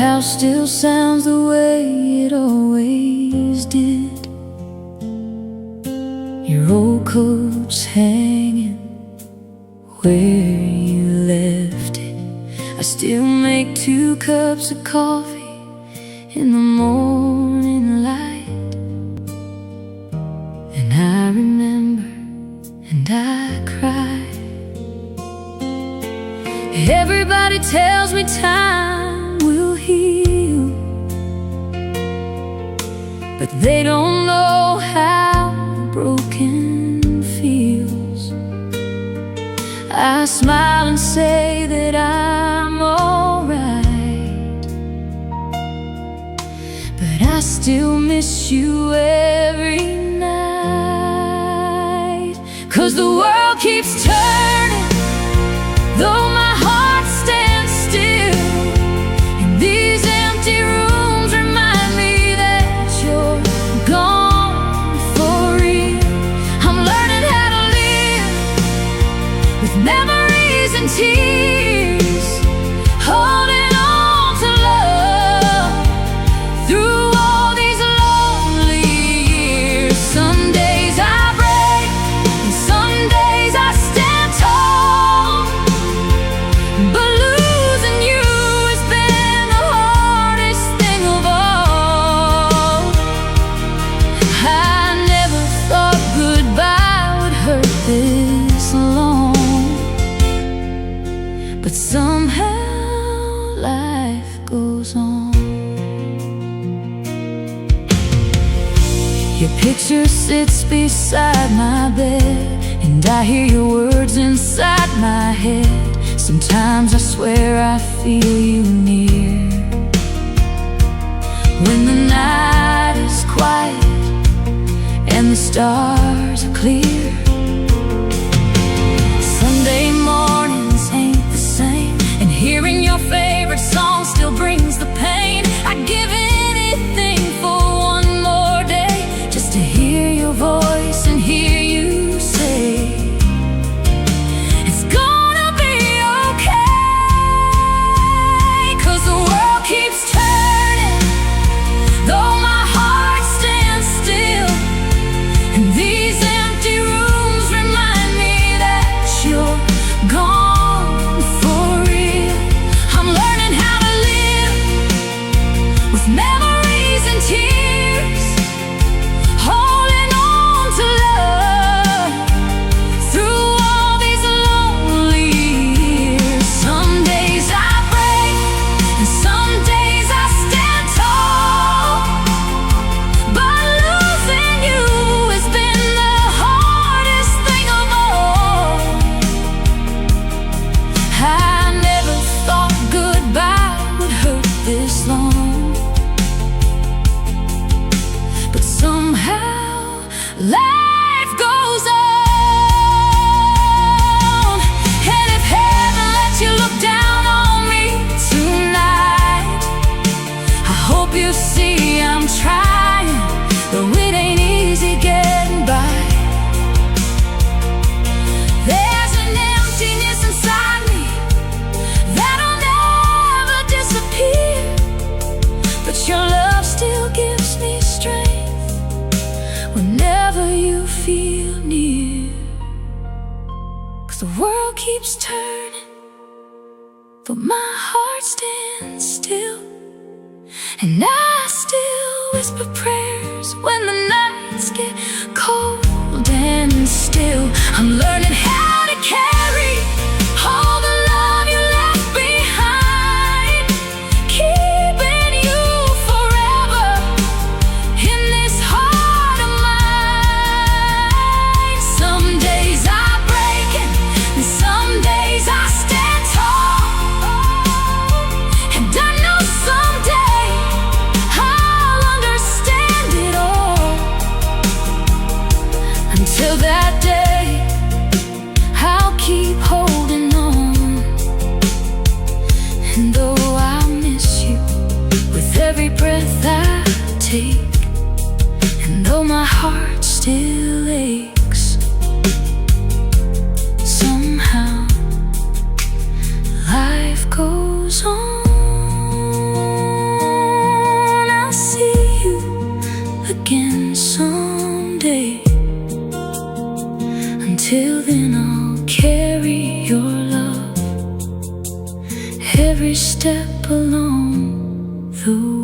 house still sounds the way it always did. Your old coat's hanging where you left it. I still make 2 cups of coffee in the morning light, and I remember and I cry. Everybody tells me time will heal, but they don't know how broken feels. I smile and say that I'm alright, but I still miss you every night. 'Cause the world keeps turning, though my heart stands still, and these empty rooms remind me that you're gone for real. I'm learning how to live with memories and tears, holding on to love through all these lonely years. Some days I break, and some days I stand tall, but losing you has been the hardest thing of all. I never thought goodbye would hurt this long, but somehow life goes on. Your picture sits beside my bed, and I hear your words inside my head. Sometimes I swear I feel you near, when the night is quiet and the stars are clear. Sunday mornings ain't the same, and hearing your favorite song still brings the pain. I'd give anything for one more day, just to hear your voice and hear you say it's gonna be okay. 'Cause the world keeps turning, though my heart stands still, and these empty rooms remind me that you're gone for real. I'm learning how to live with memories and tears, holding on to love through all these lonely years. Some days I break, and some days I stand tall, but losing you has been the hardest thing of all. I never thought goodbye would hurt this long, but somehow life goes on. And if heaven lets you look down on me tonight, I hope you see I'm trying, though it ain't easy getting by. There's an emptiness inside me that'll never disappear, but your love still gives me strength whenever you feel near. 'Cause the world keeps turning, but my heart stands still, and I still whisper prayers when the nights get cold and still. I'm learning how to carry all the love you left behind, keeping you forever in this heart of mine. Some days I break, and some days I stand tall, and I know someday I'll understand it all. Until that day, I'll keep holding on. And though I miss you with every breath I take, and though my heart still aches, somehow life goes on. Till then I'll carry your love every step along the way.